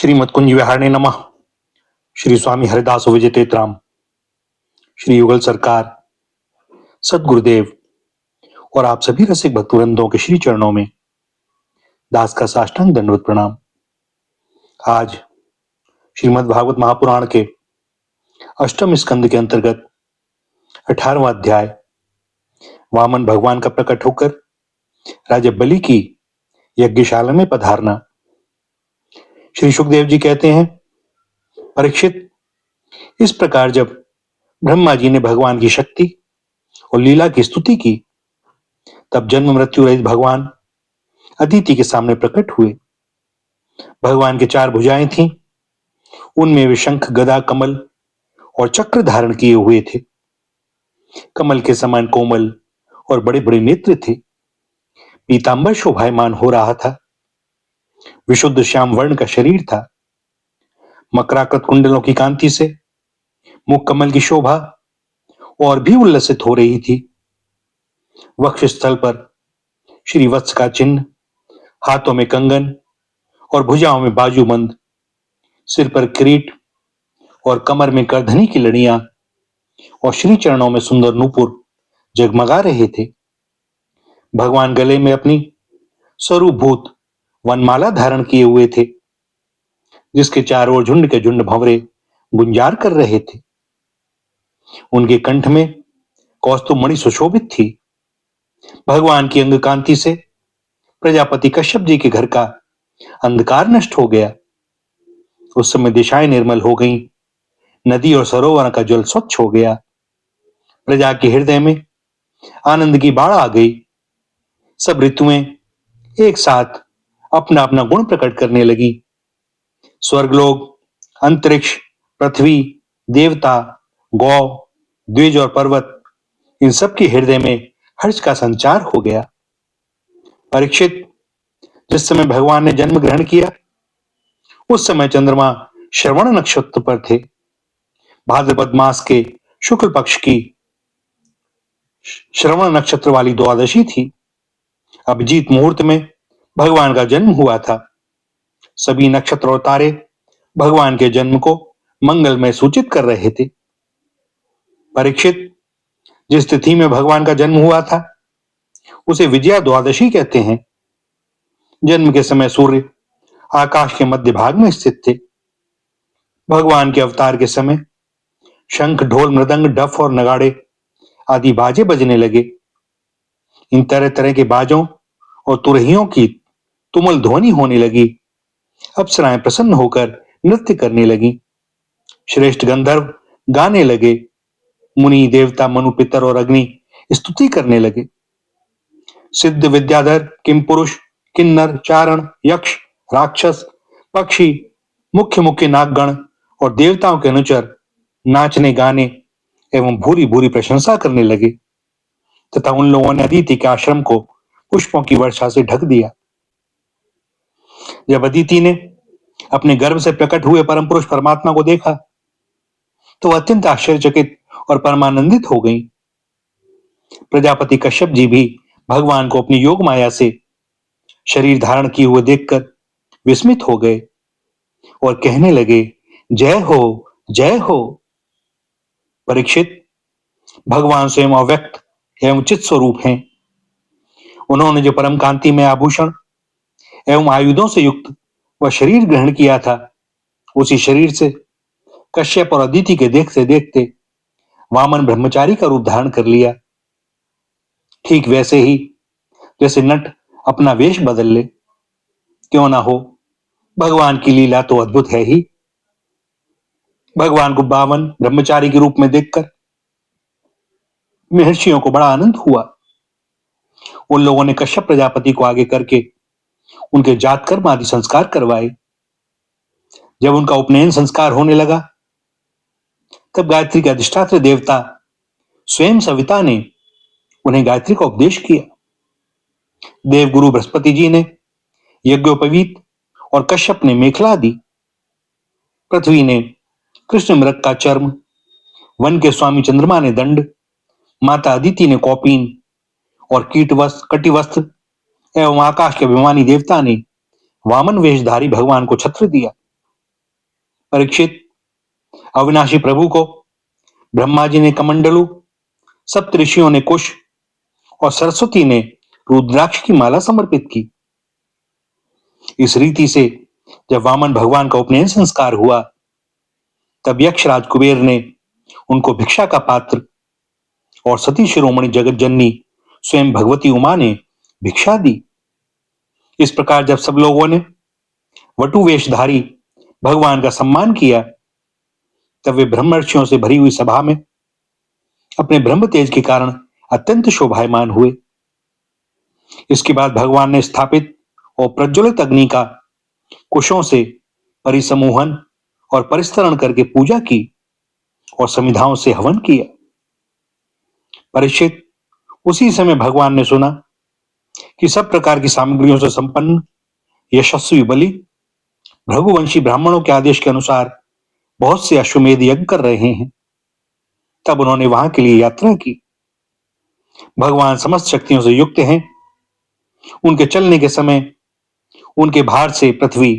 श्रीमद कुंज विहारणे नमः। श्री स्वामी हरिदास विजयतेतराम, श्री युगल सरकार, सदगुरुदेव और आप सभी रसिक भक्तवृंदों के श्री चरणों में दास का साष्टांग दंडवत प्रणाम। आज श्रीमद् भागवत महापुराण के अष्टम स्कंद के अंतर्गत 18वां अध्याय वामन भगवान का प्रकट होकर राजा बलि की यज्ञशाला में पधारना। श्री सुखदेव जी कहते हैं, परीक्षित, इस प्रकार जब ब्रह्मा जी ने भगवान की शक्ति और लीला की स्तुति की, तब जन्म मृत्यु रहित भगवान अदिति के सामने प्रकट हुए। भगवान के 4 भुजाएं थीं, उनमें वे शंख, गदा, कमल और चक्र धारण किए हुए थे। कमल के समान कोमल और बड़े बड़े नेत्र थे। पीतांबर शोभायमान हो रहा था। विशुद्ध श्याम वर्ण का शरीर था। मकराकृत कुंडलों की कांति से मुख कमल की शोभा और भी उल्लसित हो रही थी। वक्ष स्थल पर श्री वत्स का चिन्ह, हाथों में कंगन और भुजाओं में बाजूबंद, सिर पर किरीट और कमर में करधनी की लड़ियां और श्री चरणों में सुंदर नूपुर जगमगा रहे थे। भगवान गले में अपनी स्वरूपभूत वनमाला धारण किए हुए थे, जिसके चारों ओर झुंड के झुंड भंवरे गुंजार कर रहे थे। उनके कंठ में कौस्तुभ मणि सुशोभित थी। भगवान की अंग कांति से प्रजापति कश्यप जी के घर का अंधकार नष्ट हो गया। उस समय दिशाएं निर्मल हो गईं। नदी और सरोवर का जल स्वच्छ हो गया। प्रजा के हृदय में आनंद की बाढ़ आ गई। सब ऋतुएं एक साथ अपना अपना गुण प्रकट करने लगी। स्वर्गलोक, अंतरिक्ष, पृथ्वी, देवता, गौ, द्विज और पर्वत, इन सब के हृदय में हर्ष का संचार हो गया। परीक्षित, जिस समय भगवान ने जन्म ग्रहण किया, उस समय चंद्रमा श्रवण नक्षत्र पर थे। भाद्रपद मास के शुक्ल पक्ष की श्रवण नक्षत्र वाली द्वादशी थी। अभिजीत मुहूर्त में भगवान का जन्म हुआ था। सभी नक्षत्र और तारे भगवान के जन्म को मंगलमय सूचित कर रहे थे। परीक्षित, जिस तिथि में भगवान का जन्म हुआ था, उसे विजया द्वादशी कहते हैं। जन्म के समय सूर्य आकाश के मध्य भाग में स्थित थे। भगवान के अवतार के समय शंख, ढोल, मृदंग, डफ और नगाड़े आदि बाजे बजने लगे। इन तरह तरह के बाजों और तुरहियों की तुमुल ध्वनि होने लगी। अप्सराएं प्रसन्न होकर नृत्य करने लगी। श्रेष्ठ गंधर्व गाने लगे। मुनि, देवता, मनु, पितर और अग्नि स्तुति करने लगे। सिद्ध, विद्याधर, किमपुरुष, किन्नर, चारण, यक्ष, राक्षस, पक्षी, मुख्य मुख्य नागगण और देवताओं के अनुचर नाचने, गाने एवं भूरी भूरी प्रशंसा करने लगे तथा उन लोगों ने अदिति के आश्रम को पुष्पों की वर्षा से ढक दिया। जब अदिति ने अपने गर्भ से प्रकट हुए परम पुरुष परमात्मा को देखा, तो वह अत्यंत आश्चर्यचकित और परमानंदित हो गई। प्रजापति कश्यप जी भी भगवान को अपनी योग माया से शरीर धारण किए हुए देखकर विस्मित हो गए और कहने लगे, जय हो, जय हो। परीक्षित, भगवान स्वयं अव्यक्त एवं चित स्वरूप हैं। उन्होंने जो परम कांति में आभूषण एवं आयुधों से युक्त वह शरीर ग्रहण किया था, उसी शरीर से कश्यप और अदिति के देखते देखते वामन ब्रह्मचारी का रूप धारण कर लिया। ठीक वैसे ही जैसे नट अपना वेश बदल ले। क्यों ना हो, भगवान की लीला तो अद्भुत है ही। भगवान को वामन ब्रह्मचारी के रूप में देखकर महर्षियों को बड़ा आनंद हुआ। उन लोगों ने कश्यप प्रजापति को आगे करके उनके जात कर्म आदि संस्कार करवाए। जब उनका उपनयन संस्कार होने लगा, तब गायत्री के अधिष्ठात्र देवता स्वयं सविता ने उन्हें गायत्री का उपदेश किया। देवगुरु बृहस्पति जी ने यज्ञोपवीत और कश्यप ने मेखला दी। पृथ्वी ने कृष्ण मृग का चर्म, वन के स्वामी चंद्रमा ने दंड, माता अदिति ने कौपीन और कटिवस्त्र एवं आकाश के अभिमानी देवता ने वामन वेशधारी भगवान को छत्र दिया। परीक्षित, अविनाशी प्रभु को ब्रह्मा जी ने कमंडलू, सप्त ऋषियों ने कुश और सरस्वती ने रुद्राक्ष की माला समर्पित की। इस रीति से जब वामन भगवान का उपनयन संस्कार हुआ, तब यक्षराज कुबेर ने उनको भिक्षा का पात्र और सती शिरोमणि जगत जननी स्वयं भगवती उमा ने भिक्षा दी। इस प्रकार जब सब लोगों ने वटु वेशधारी भगवान का सम्मान किया, तब वे ब्रह्मर्षियों से भरी हुई सभा में अपने ब्रह्म तेज के कारण अत्यंत शोभायमान हुए। इसके बाद भगवान ने स्थापित और प्रज्वलित अग्नि का कुशों से परिसमूहन और परिस्तरण करके पूजा की और समिधाओं से हवन किया। परीक्षित, उसी समय भगवान ने सुना कि सब प्रकार की सामग्रियों से संपन्न यशस्वी बलि भृगुवंशी ब्राह्मणों के आदेश के अनुसार बहुत से अश्वमेध यज्ञ कर रहे हैं। तब उन्होंने वहां के लिए यात्रा की। भगवान समस्त शक्तियों से युक्त हैं। उनके चलने के समय उनके भार से पृथ्वी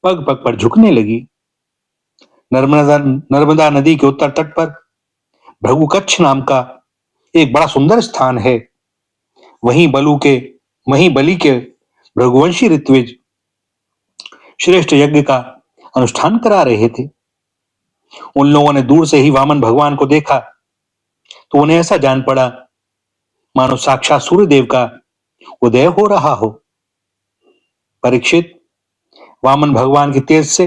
पग पग पर झुकने लगी। नर्मदा नदी के उत्तर तट पर भृगु कच्छ नाम का एक बड़ा सुंदर स्थान है। वहीं बलि के भृगुवंशी ऋत्विज श्रेष्ठ यज्ञ का अनुष्ठान करा रहे थे। उन लोगों ने दूर से ही वामन भगवान को देखा तो उन्हें ऐसा जान पड़ा मानो साक्षात सूर्यदेव का उदय हो रहा हो। परीक्षित, वामन भगवान के तेज से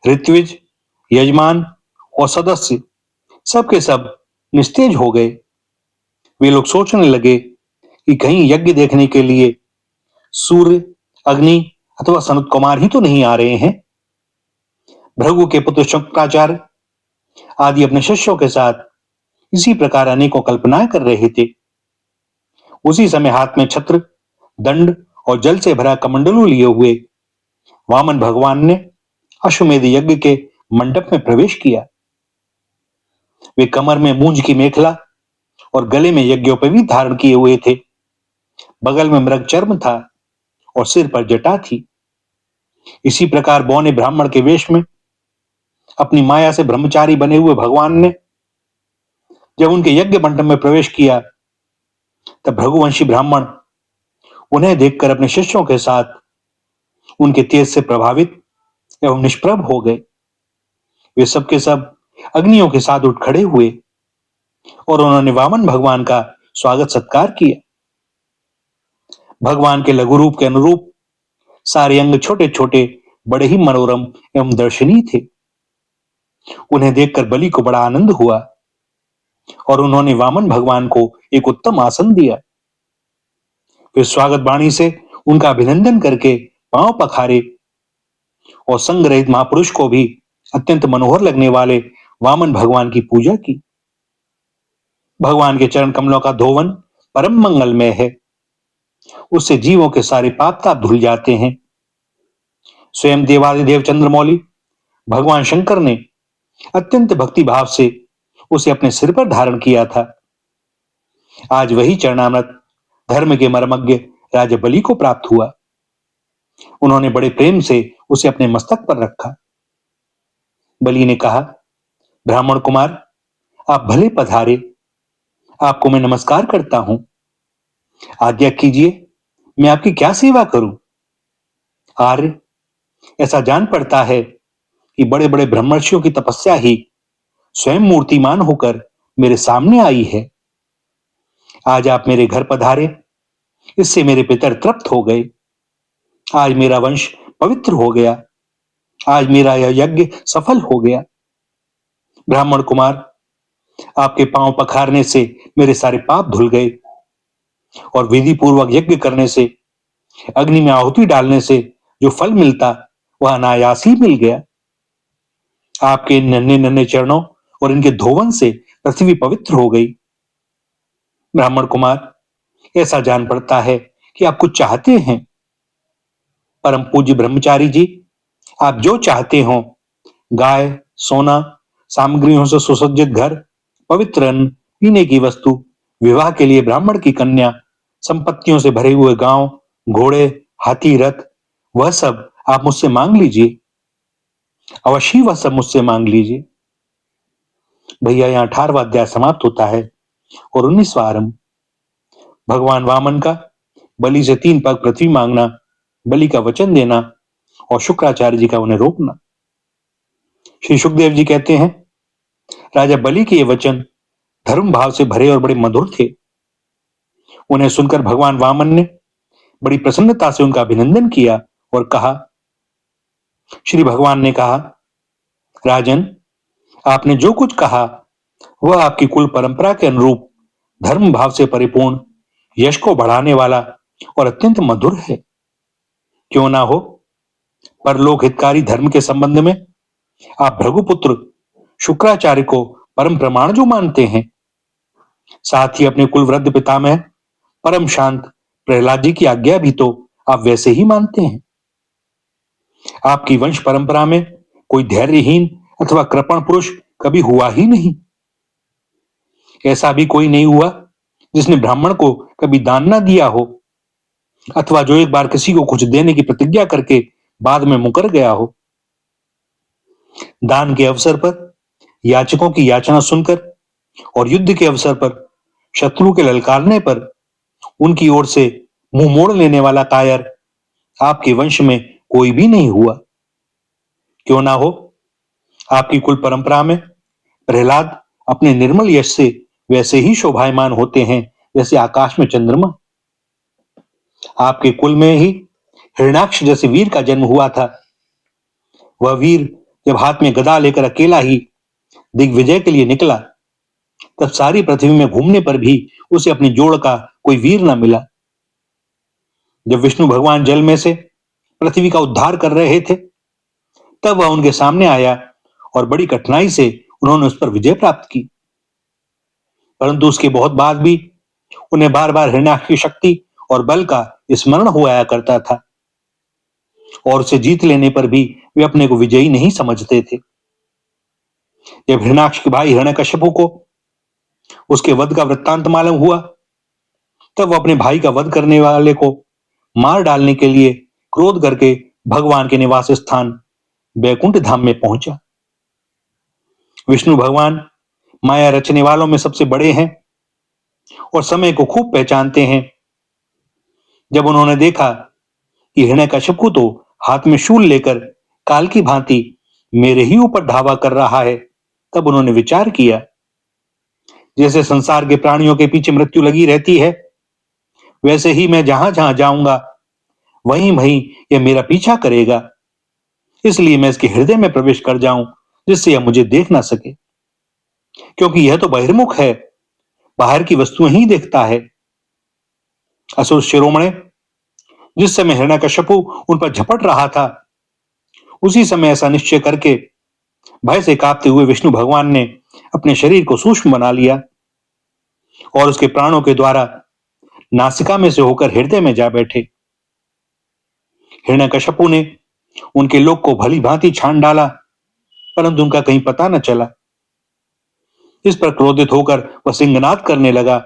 ऋत्विज, यजमान और सदस्य सबके सब निस्तेज हो गए। वे लोग सोचने लगे कि कहीं यज्ञ देखने के लिए सूर्य, अग्नि अथवा सनत कुमार ही तो नहीं आ रहे हैं। भृगु के पुत्र शुक्राचार्य आदि अपने शिष्यों के साथ इसी प्रकार अनेकों कल्पनाएं कर रहे थे। उसी समय हाथ में छत्र, दंड और जल से भरा कमंडलू लिए हुए वामन भगवान ने अश्वमेध यज्ञ के मंडप में प्रवेश किया। वे कमर में मूंज की मेखला और गले में यज्ञोपवीत धारण किए हुए थे। बगल में मृग चर्म था और सिर पर जटा थी। इसी प्रकार बौने ब्राह्मण के वेश में अपनी माया से ब्रह्मचारी बने हुए भगवान ने जब उनके यज्ञ मंडप में प्रवेश किया, तब भृगुवंशी ब्राह्मण उन्हें देखकर अपने शिष्यों के साथ उनके तेज से प्रभावित एवं निष्प्रभ हो गए। वे सबके सब अग्नियों के साथ उठ खड़े हुए और उन्होंने वामन भगवान का स्वागत सत्कार किया। भगवान के लघु रूप के अनुरूप सारे अंग छोटे छोटे बड़े ही मनोरम एवं दर्शनीय थे। उन्हें देखकर बलि को बड़ा आनंद हुआ और उन्होंने वामन भगवान को एक उत्तम आसन दिया। वे स्वागत वाणी से उनका अभिनंदन करके पांव पखारे और संग रहित महापुरुष को भी अत्यंत मनोहर लगने वाले वामन भगवान की पूजा की। भगवान के चरण कमलों का धोवन परम मंगलमय है। उससे जीवों के सारे पाप ताप धुल जाते हैं। स्वयं देवादिदेव चंद्रमौली भगवान शंकर ने अत्यंत भक्ति भाव से उसे अपने सिर पर धारण किया था। आज वही चरणामृत धर्म के मर्मज्ञ राजा बलि को प्राप्त हुआ। उन्होंने बड़े प्रेम से उसे अपने मस्तक पर रखा। बलि ने कहा, ब्राह्मण कुमार, आप भले पधारे। आपको मैं नमस्कार करता हूं। आज्ञा कीजिए, मैं आपकी क्या सेवा करूं? आर्य, ऐसा जान पड़ता है कि बड़े बड़े ब्रह्मर्षियों की तपस्या ही स्वयं मूर्तिमान होकर मेरे सामने आई है। आज आप मेरे घर पधारे, इससे मेरे पितर तृप्त हो गए। आज मेरा वंश पवित्र हो गया। आज मेरा यह यज्ञ सफल हो गया। ब्राह्मण कुमार, आपके पांव पखारने से मेरे सारे पाप धुल गए और विधि पूर्वक यज्ञ करने से, अग्नि में आहुति डालने से जो फल मिलता वह अनायास ही मिल गया। आपके नन्हे नन्हे चरणों और इनके धोवन से पृथ्वी पवित्र हो गई। ब्राह्मण कुमार, ऐसा जान पड़ता है कि आप कुछ चाहते हैं। परम पूज्य ब्रह्मचारी जी, आप जो चाहते हो, गाय, सोना, सामग्रियों से सुसज्जित घर, पवित्र अन्न, पीने की वस्तु, विवाह के लिए ब्राह्मण की कन्या, संपत्तियों से भरे हुए गांव, घोड़े, हाथी, रथ, वह सब आप मुझसे मांग लीजिए। अवश्य वह सब मुझसे मांग लीजिए। भैया यहाँ 18वां अध्याय समाप्त होता है और 19वां आरंभ। भगवान वामन का बलि से 3 पग पृथ्वी मांगना, बलि का वचन देना और शुक्राचार्य जी का उन्हें रोकना। श्री सुखदेव जी कहते हैं, राजा बलि के ये वचन धर्म भाव से भरे और बड़े मधुर थे। उन्हें सुनकर भगवान वामन ने बड़ी प्रसन्नता से उनका अभिनंदन किया और कहा, श्री भगवान ने कहा, राजन, आपने जो कुछ कहा वह आपकी कुल परंपरा के अनुरूप धर्म भाव से परिपूर्ण, यश को बढ़ाने वाला और अत्यंत मधुर है। क्यों ना हो, परलोक हितकारी धर्म के संबंध में आप भृगुपुत्र शुक्राचार्य को परम प्रमाण जो मानते हैं, साथ ही अपने कुल वृद्ध पितामह परम शांत प्रहलाद जी की आज्ञा भी तो आप वैसे ही मानते हैं। आपकी वंश परंपरा में कोई धैर्यहीन अथवा कृपण पुरुष कभी हुआ ही नहीं। ऐसा भी कोई नहीं हुआ जिसने ब्राह्मण को कभी दान ना दिया हो, अथवा जो एक बार किसी को कुछ देने की प्रतिज्ञा करके बाद में मुकर गया हो। दान के अवसर पर याचकों की याचना सुनकर और युद्ध के अवसर पर शत्रु के ललकारने पर उनकी ओर से मुंह मोड़ लेने वाला कायर आपके वंश में कोई भी नहीं हुआ। क्यों ना हो, आपकी कुल परंपरा में प्रहलाद अपने निर्मल यश से वैसे ही शोभायमान होते हैं जैसे आकाश में चंद्रमा। आपके कुल में ही हिरण्याक्ष जैसे वीर का जन्म हुआ था। वह वीर जब हाथ में गदा लेकर अकेला ही दिग्विजय के लिए निकला, तब सारी पृथ्वी में घूमने पर भी उसे अपनी जोड़ का कोई वीर न मिला। जब विष्णु भगवान जल में से पृथ्वी का उद्धार कर रहे थे, तब वह उनके सामने आया और बड़ी कठिनाई से उन्होंने उस पर विजय प्राप्त की। परंतु उसके बहुत बाद भी उन्हें बार बार हिरण्याक्ष की शक्ति और बल का स्मरण हो आया करता था और उसे जीत लेने पर भी वे अपने को विजयी नहीं समझते थे। जब हिरण्याक्ष के भाई हिरण्यकश्यपु को उसके वध का वृत्तांत मालूम हुआ, तब वह अपने भाई का वध करने वाले को मार डालने के लिए क्रोध करके भगवान के निवास स्थान बैकुंठ धाम में पहुंचा। विष्णु भगवान माया रचने वालों में सबसे बड़े हैं और समय को खूब पहचानते हैं। जब उन्होंने देखा कि हिरण्यकश्यपु तो हाथ में शूल लेकर काल की भांति मेरे ही ऊपर धावा कर रहा है, तब उन्होंने विचार किया, जैसे संसार के प्राणियों के पीछे मृत्यु लगी रहती है, वैसे ही मैं जहां जहां जाऊंगा वहीं वहीं यह मेरा पीछा करेगा। इसलिए मैं इसके हृदय में प्रवेश कर जाऊं जिससे यह मुझे देख ना सके, क्योंकि यह तो बहिर्मुख है, बाहर की वस्तुएं ही देखता है। असुर शिरोमणे, जिस समय हिरण्यकश्यपु उन पर झपट रहा था, उसी समय ऐसा निश्चय करके भय से कांपते हुए विष्णु भगवान ने अपने शरीर को सूक्ष्म बना लिया और उसके प्राणों के द्वारा नासिका में से होकर हृदय में जा बैठे। हिरण्यकश्यपु ने उनके लोक को भली भांति छान डाला, परंतु उनका कहीं पता न चला। इस पर क्रोधित होकर वह सिंहनाद करने लगा।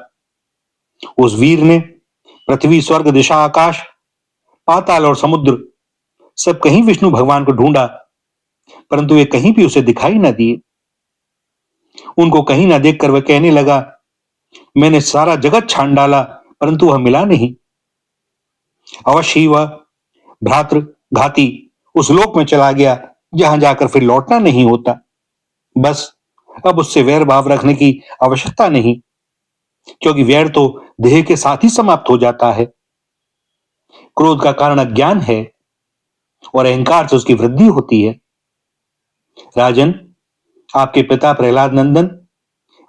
उस वीर ने पृथ्वी, स्वर्ग, दिशा, आकाश, पाताल और समुद्र सब कहीं विष्णु भगवान को ढूंढा, परंतु वे कहीं भी उसे दिखाई न दिए। उनको कहीं न देखकर वह कहने लगा, मैंने सारा जगत छान डाला, परंतु वह मिला नहीं। अवश्य ही वह भ्रातृ घाती उस लोक में चला गया जहां जाकर फिर लौटना नहीं होता। बस अब उससे वैर भाव रखने की आवश्यकता नहीं, क्योंकि वैर तो देह के साथ ही समाप्त हो जाता है। क्रोध का कारण अज्ञान है और अहंकार से उसकी वृद्धि होती है। राजन, आपके पिता प्रहलाद नंदन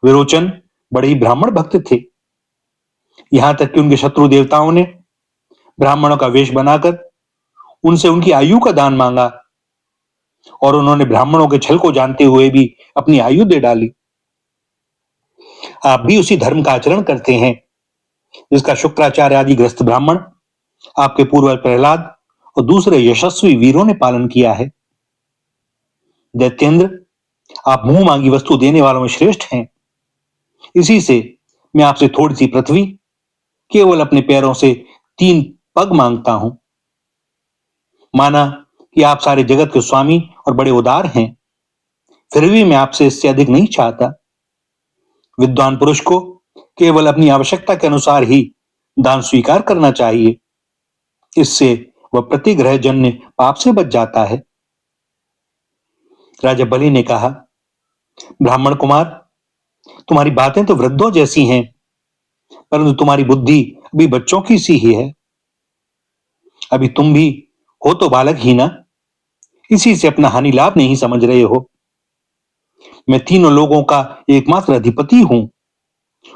विरोचन बड़े ही ब्राह्मण भक्त थे। यहां तक कि उनके शत्रु देवताओं ने ब्राह्मणों का वेश बनाकर उनसे उनकी आयु का दान मांगा और उन्होंने ब्राह्मणों के छल को जानते हुए भी अपनी आयु दे डाली। आप भी उसी धर्म का आचरण करते हैं जिसका शुक्राचार्य आदि ग्रस्त ब्राह्मण, आपके पूर्वज प्रहलाद और दूसरे यशस्वी वीरों ने पालन किया है। दैत्येंद्र, आप मुंह मांगी वस्तु देने वालों में श्रेष्ठ हैं। इसी से मैं आपसे थोड़ी सी पृथ्वी, केवल अपने पैरों से 3 पग मांगता हूं। माना कि आप सारे जगत के स्वामी और बड़े उदार हैं, फिर भी मैं आपसे इससे अधिक नहीं चाहता। विद्वान पुरुष को केवल अपनी आवश्यकता के अनुसार ही दान स्वीकार करना चाहिए। इससे वह प्रतिग्रह जन्य पाप से बच जाता है। राजा बलि ने कहा, ब्राह्मण कुमार, तुम्हारी बातें तो वृद्धों जैसी हैं, परंतु तुम्हारी बुद्धि अभी बच्चों की सी ही है। अभी तुम भी हो तो बालक ही ना, इसी से अपना हानि लाभ नहीं समझ रहे हो। मैं तीनों लोगों का एकमात्र अधिपति हूं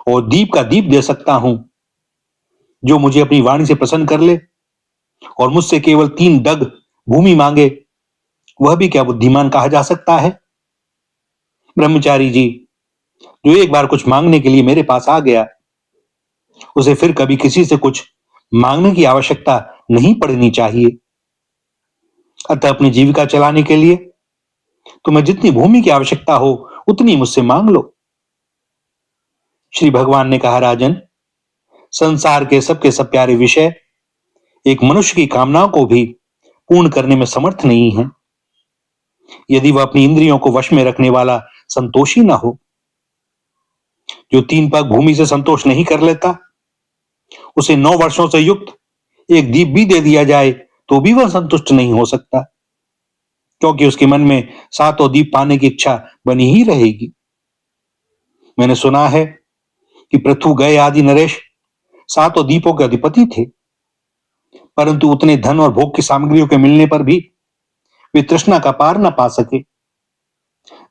और दीप का दीप दे सकता हूं। जो मुझे अपनी वाणी से प्रसन्न कर ले और मुझसे केवल 3 डग भूमि मांगे, वह भी क्या बुद्धिमान कहा जा सकता है? ब्रह्मचारी जी, जो एक बार कुछ मांगने के लिए मेरे पास आ गया, उसे फिर कभी किसी से कुछ मांगने की आवश्यकता नहीं पड़नी चाहिए। अतः अपनी जीविका चलाने के लिए तुम्हें जितनी भूमि की आवश्यकता हो उतनी मुझसे मांग लो। श्री भगवान ने कहा, राजन, संसार के सबके सब प्यारे विषय एक मनुष्य की कामनाओं को भी पूर्ण करने में समर्थ नहीं है, यदि वह अपनी इंद्रियों को वश में रखने वाला संतोषी न हो। जो 3 पग भूमि से संतोष नहीं कर लेता, उसे 9 वर्षों से युक्त एक दीप भी दे दिया जाए तो भी वह संतुष्ट नहीं हो सकता, क्योंकि उसके मन में 7 दीप पाने की इच्छा बनी ही रहेगी। मैंने सुना है कि पृथु गए आदि नरेश 7 दीपों के अधिपति थे, परंतु उतने धन और भोग की सामग्रियों के मिलने पर भी वे तृष्णा का पार न पा सके।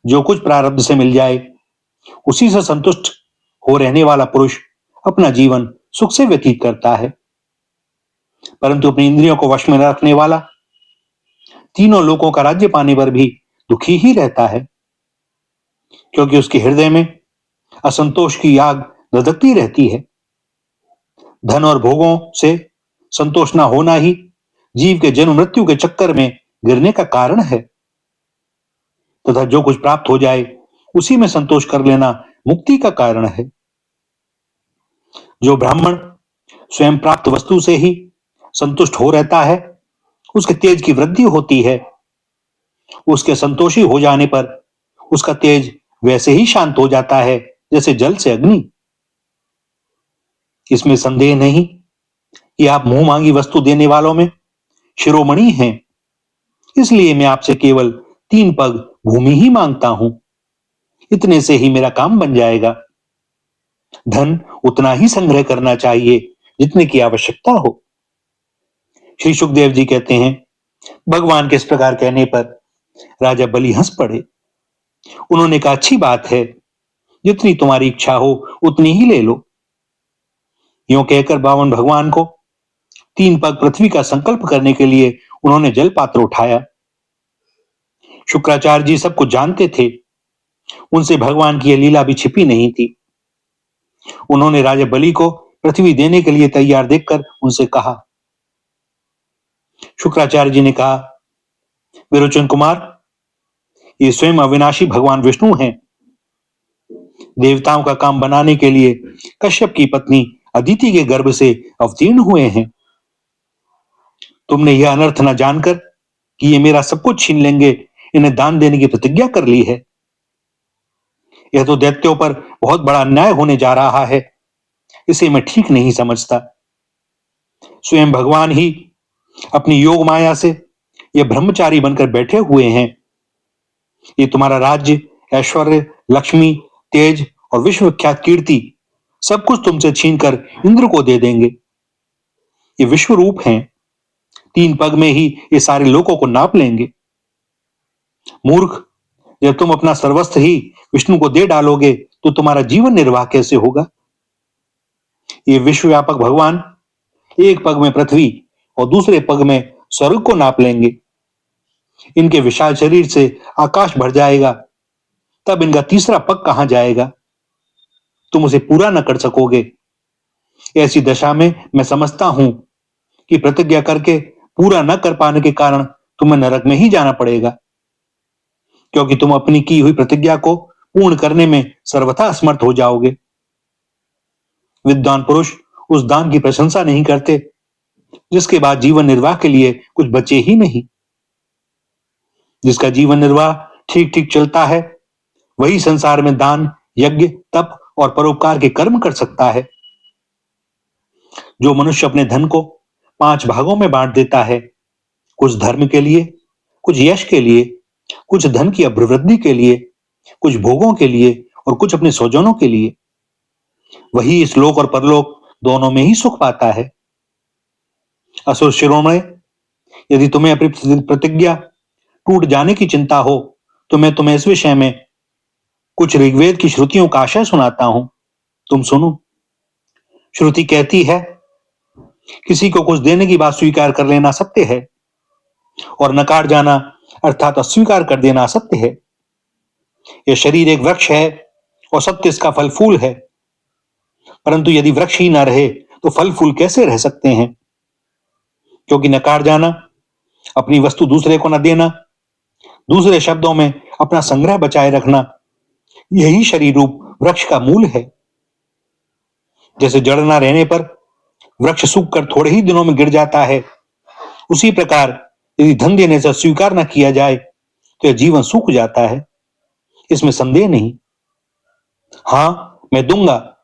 जो कुछ प्रारब्ध से मिल जाए उसी से संतुष्ट हो रहने वाला पुरुष अपना जीवन सुख से व्यतीत करता है, परंतु अपनी इंद्रियों को वश में रखने वाला तीनों लोगों का राज्य पाने पर भी दुखी ही रहता है, क्योंकि उसके हृदय में असंतोष की आग धधकती रहती है। धन और भोगों से संतोष न होना ही जीव के जन्म मृत्यु के चक्कर में गिरने का कारण है, तथा जो कुछ प्राप्त हो जाए उसी में संतोष कर लेना मुक्ति का कारण है। जो ब्राह्मण स्वयं प्राप्त वस्तु से ही संतुष्ट हो रहता है, उसके तेज की वृद्धि होती है। उसके संतोषी हो जाने पर उसका तेज वैसे ही शांत हो जाता है जैसे जल से अग्नि। इसमें संदेह नहीं कि आप मुंह मांगी वस्तु देने वालों में शिरोमणि हैं, इसलिए मैं आपसे केवल 3 पग भूमि ही मांगता हूं। इतने से ही मेरा काम बन जाएगा। धन उतना ही संग्रह करना चाहिए जितने की आवश्यकता हो। श्री सुखदेव जी कहते हैं, भगवान के इस प्रकार कहने पर राजा बलि हंस पड़े। उन्होंने कहा, अच्छी बात है, जितनी तुम्हारी इच्छा हो उतनी ही ले लो। यूं कहकर बावन भगवान को 3 पग पृथ्वी का संकल्प करने के लिए उन्होंने जल पात्र उठाया। शुक्राचार्य जी सब कुछ जानते थे, उनसे भगवान की यह लीला भी छिपी नहीं थी। उन्होंने राजा बलि को पृथ्वी देने के लिए तैयार देखकर उनसे कहा। शुक्राचार्य जी ने कहा, विरोचन कुमार, ये स्वयं अविनाशी भगवान विष्णु हैं। देवताओं का काम बनाने के लिए कश्यप की पत्नी अदिति के गर्भ से अवतीर्ण हुए हैं। तुमने यह अनर्थ न जानकर कि ये मेरा सब कुछ छीन लेंगे, इन्हें दान देने की प्रतिज्ञा कर ली है। यह तो दैत्यों पर बहुत बड़ा अन्याय होने जा रहा है, इसे मैं ठीक नहीं समझता। स्वयं भगवान ही अपनी योग माया से यह ब्रह्मचारी बनकर बैठे हुए हैं। ये तुम्हारा राज्य, ऐश्वर्य, लक्ष्मी, तेज और विश्वविख्यात कीर्ति सब कुछ तुमसे छीनकर इंद्र को दे देंगे। ये विश्व रूप हैं, 3 पग में ही ये सारे लोगों को नाप लेंगे। मूर्ख, जब तुम अपना सर्वस्व ही विष्णु को दे डालोगे तो तुम्हारा जीवन निर्वाह कैसे होगा? ये विश्वव्यापक भगवान एक पग में पृथ्वी और दूसरे पग में स्वर्ग को नाप लेंगे। इनके विशाल शरीर से आकाश भर जाएगा, तब इनका तीसरा पग कहां जाएगा? तुम उसे पूरा न कर सकोगे। ऐसी दशा में मैं समझता हूं कि प्रतिज्ञा करके पूरा न कर पाने के कारण तुम्हें नरक में ही जाना पड़ेगा, क्योंकि तुम अपनी की हुई प्रतिज्ञा को पूर्ण करने में सर्वथा असमर्थ हो जाओगे। विद्वान पुरुष उस दान की प्रशंसा नहीं करते जिसके बाद जीवन निर्वाह के लिए कुछ बचे ही नहीं। जिसका जीवन निर्वाह ठीक ठीक चलता है वही संसार में दान, यज्ञ, तप और परोपकार के कर्म कर सकता है। जो मनुष्य अपने धन को 5 भागों में बांट देता है, कुछ धर्म के लिए, कुछ यश के लिए, कुछ धन की अभिवृद्धि के लिए, कुछ भोगों के लिए और कुछ अपने स्वजनों के लिए, वही इस लोक और परलोक दोनों में ही सुख पाता है। असुर शिरोमणि, यदि तुम्हें अपनी प्रतिज्ञा टूट जाने की चिंता हो तो मैं तुम्हें इस विषय में कुछ ऋग्वेद की श्रुतियों का आशय सुनाता हूं, तुम सुनो। श्रुति कहती है, किसी को कुछ देने की बात स्वीकार कर लेना सत्य है और नकार जाना अर्थात अस्वीकार कर देना असत्य है। यह शरीर एक वृक्ष है और सत्य इसका फल फूल है, परंतु यदि वृक्ष ही ना रहे तो फल फूल कैसे रह सकते हैं? क्योंकि नकार जाना, अपनी वस्तु दूसरे को न देना, दूसरे शब्दों में अपना संग्रह बचाए रखना, यही शरीर रूप वृक्ष का मूल है। जैसे जड़ न रहने पर वृक्ष सूखकर थोड़े ही दिनों में गिर जाता है, उसी प्रकार यदि धन देने से स्वीकार न किया जाए तो यह जीवन सूख जाता है, इसमें संदेह नहीं। हां, मैं दूंगा,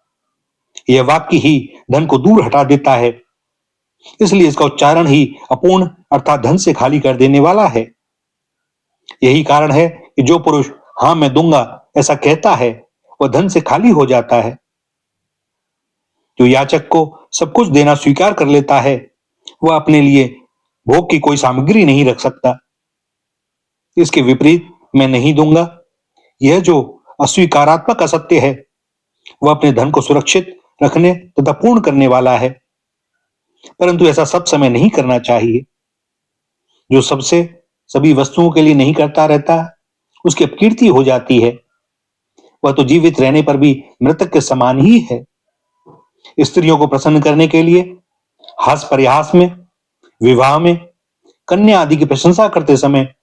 यह वाक्य ही धन को दूर हटा देता है, इसलिए इसका उच्चारण ही अपूर्ण अर्थात धन से खाली कर देने वाला है। यही कारण है कि जो पुरुष हां मैं दूंगा ऐसा कहता है वह धन से खाली हो जाता है। जो याचक को सब कुछ देना स्वीकार कर लेता है वह अपने लिए भोग की कोई सामग्री नहीं रख सकता। इसके विपरीत मैं नहीं दूंगा, यह जो अस्वीकारात्मक असत्य है वह अपने धन को सुरक्षित रखने तथा पूर्ण करने वाला है, परंतु ऐसा सब समय नहीं करना चाहिए। जो सबसे सभी वस्तुओं के लिए नहीं करता रहता उसकी अपकीर्ति हो जाती है, वह तो जीवित रहने पर भी मृतक के समान ही है। स्त्रियों को प्रसन्न करने के लिए हास परिहास में, विवाह में, कन्या आदि की प्रशंसा करते समय,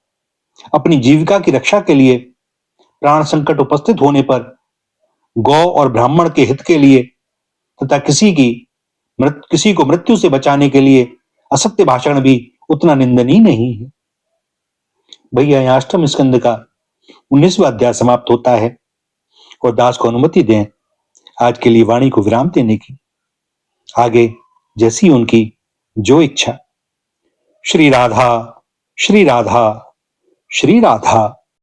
अपनी जीविका की रक्षा के लिए, प्राण संकट उपस्थित होने पर, गौ और ब्राह्मण के हित के लिए तथा किसी को मृत्यु से बचाने के लिए असत्य भाषण भी उतना निंदनीय नहीं है। भैया यहाँ 8वें स्कंद का 19वां अध्याय समाप्त होता है और दास को अनुमति दें आज के लिए वाणी को विराम देने की। आगे जैसी उनकी जो इच्छा। श्री राधा, श्री राधा, श्री राधा।